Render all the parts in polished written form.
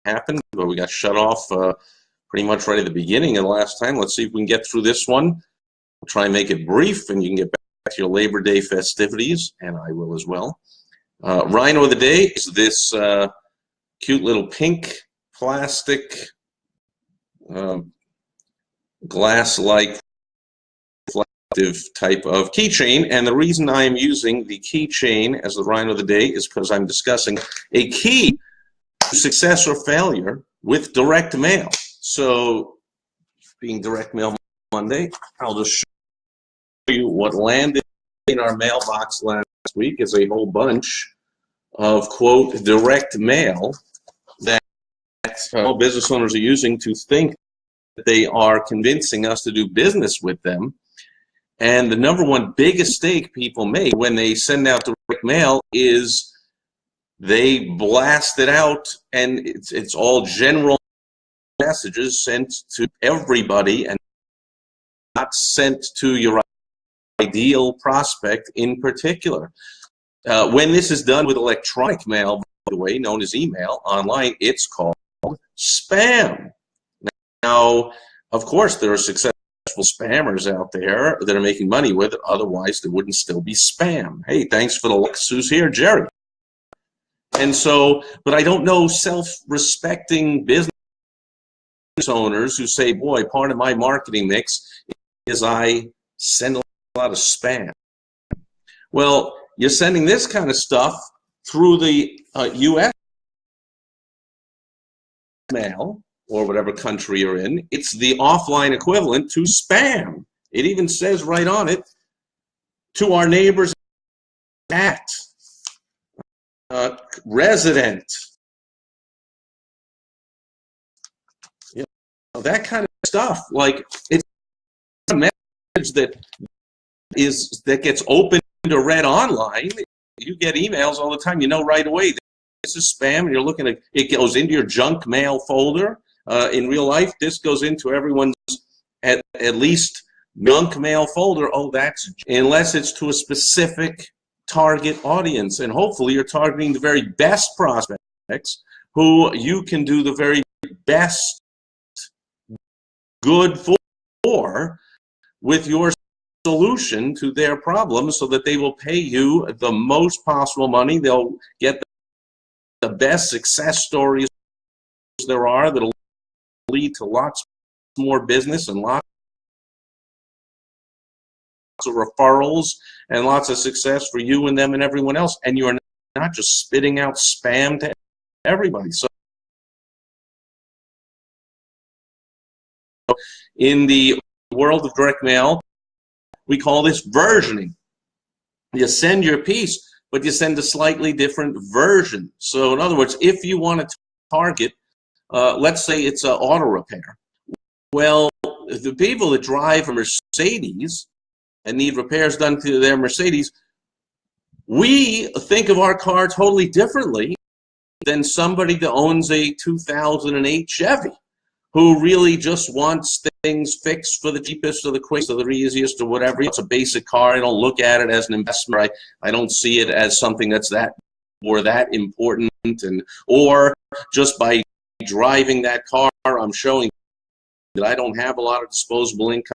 happened, but we got shut off pretty much right at the beginning of the last time. Let's see if we can get through this one. We'll try and make it brief, and you can get back to your Labor Day festivities, and I will as well. Rhino of the day is this cute little pink plastic glass-like reflective type of keychain, and the reason I am using the keychain as the Rhino of the day is because I'm discussing a key to success or failure with direct mail. So, being Direct Mail Monday, I'll just show you what landed in our mailbox last week is a whole bunch of, quote, direct mail that all business owners are using to think that they are convincing us to do business with them. And the number one big mistake people make when they send out direct mail is they blast it out, and it's all general messages sent to everybody and not sent to your ideal prospect in particular. When this is done with electronic mail, by the way, known as email, online, it's called spam. Now, of course, there are successful spammers out there that are making money with it. Otherwise, there wouldn't still be spam. Hey, thanks for the likes. Who's here? Jerry. And so, but I don't know self-respecting business owners who say, boy, part of my marketing mix is I send a lot of spam. Well, you're sending this kind of stuff through the U.S. mail or whatever country you're in. It's the offline equivalent to spam. It even says right on it, to our neighbors at resident. You know, that kind of stuff. Like, it's a message that gets opened or read online. You get emails all the time. You know right away this is spam, and you're looking at it. Goes into your junk mail folder. In real life, this goes into everyone's at least junk mail folder. Oh, that's unless it's to a specific target audience, and hopefully you're targeting the very best prospects who you can do the very best good for with your solution to their problem, so that they will pay you the most possible money. They'll get the best success stories there are that'll lead to lots more business and lots of referrals and lots of success for you and them and everyone else. And you are not just spitting out spam to everybody. So in the world of direct mail, we call this versioning. You send your piece, but you send a slightly different version. So in other words, if you want to target, let's say it's an auto repair. Well, the people that drive a Mercedes and need repairs done to their Mercedes, we think of our car totally differently than somebody that owns a 2008 Chevy, who really just wants things fixed for the cheapest or the quickest or the easiest or whatever. It's a basic car. I don't look at it as an investment. I don't see it as something that's that or that important. And or just by driving that car, I'm showing that I don't have a lot of disposable income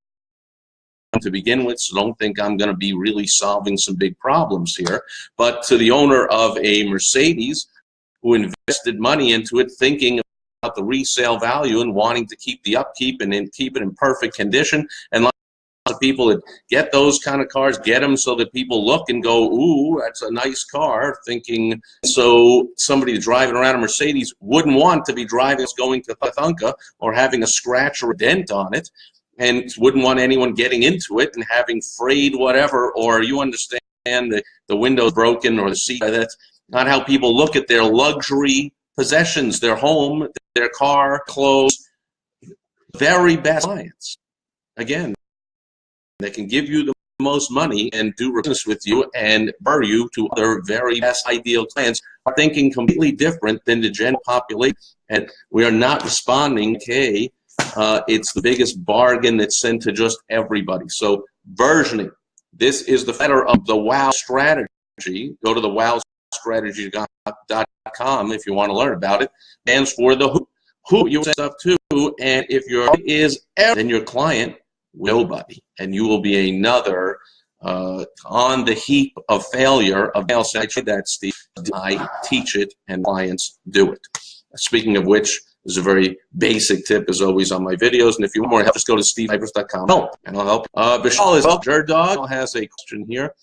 to begin with, so don't think I'm going to be really solving some big problems here. But to the owner of a Mercedes who invested money into it, thinking about the resale value and wanting to keep the upkeep and then keep it in perfect condition, and lots of people that get those kind of cars get them so that people look and go, ooh, that's a nice car, thinking so somebody driving around a Mercedes wouldn't want to be driving going to Thunka or having a scratch or a dent on it, and wouldn't want anyone getting into it and having frayed whatever, or you understand the window's broken or the seat. That's not how people look at their luxury possessions, their home, their car, clothes. Very best clients. Again, they can give you the most money and do business with you and refer you to other very best ideal clients are thinking completely different than the general population. And we are not responding, okay, it's the biggest bargain that's sent to just everybody. So versioning. This is the letter of the WOW strategy. Go to the WOW strategy.com. sipress.com if you want to learn about it. Stands for the who you send stuff to, and if your is ever, then your client will nobody, and you will be another on the heap of failure of mail section. That's the I teach it and clients do it. Speaking of which, is a very basic tip as always on my videos, and if you want more help, just go to sipress.com and I'll help. Vishal is up. Your dog has a question here,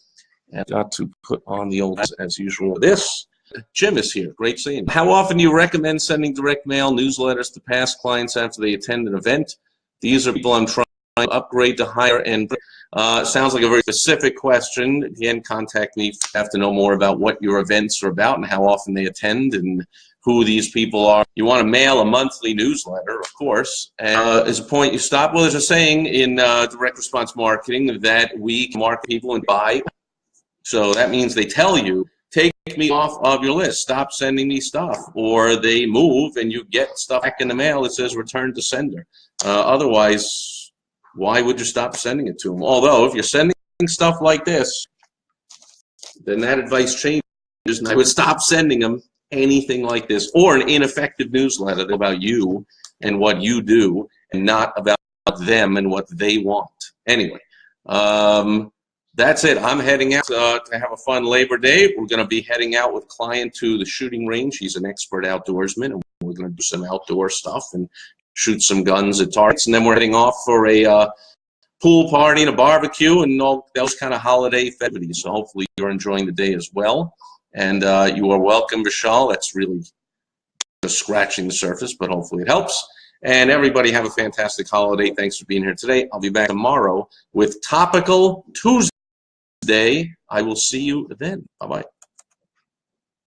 and got to put on the old as usual. This Jim is here. Great seeing you. How often do you recommend sending direct mail newsletters to past clients after they attend an event? These are people I'm trying to upgrade to higher end. Sounds like a very specific question. Again, contact me if you have to know more about what your events are about and how often they attend and who these people are. You want to mail a monthly newsletter, of course. Is a point you stop? Well, there's a saying in direct response marketing that we market people and buy. So that means they tell you, take me off of your list, stop sending me stuff, or they move and you get stuff back in the mail that says return to sender. Otherwise, why would you stop sending it to them? Although, if you're sending stuff like this, then that advice changes, and I would stop sending them anything like this, or an ineffective newsletter about you and what you do, and not about them and what they want. Anyway, that's it. I'm heading out to have a fun Labor Day. We're going to be heading out with a client to the shooting range. He's an expert outdoorsman, and we're going to do some outdoor stuff and shoot some guns at targets. And then we're heading off for a pool party and a barbecue and all those kind of holiday festivities. So hopefully you're enjoying the day as well. And you are welcome, Vishal. That's really just scratching the surface, but hopefully it helps. And everybody have a fantastic holiday. Thanks for being here today. I'll be back tomorrow with Topical Tuesday. I will see you then. Bye-bye.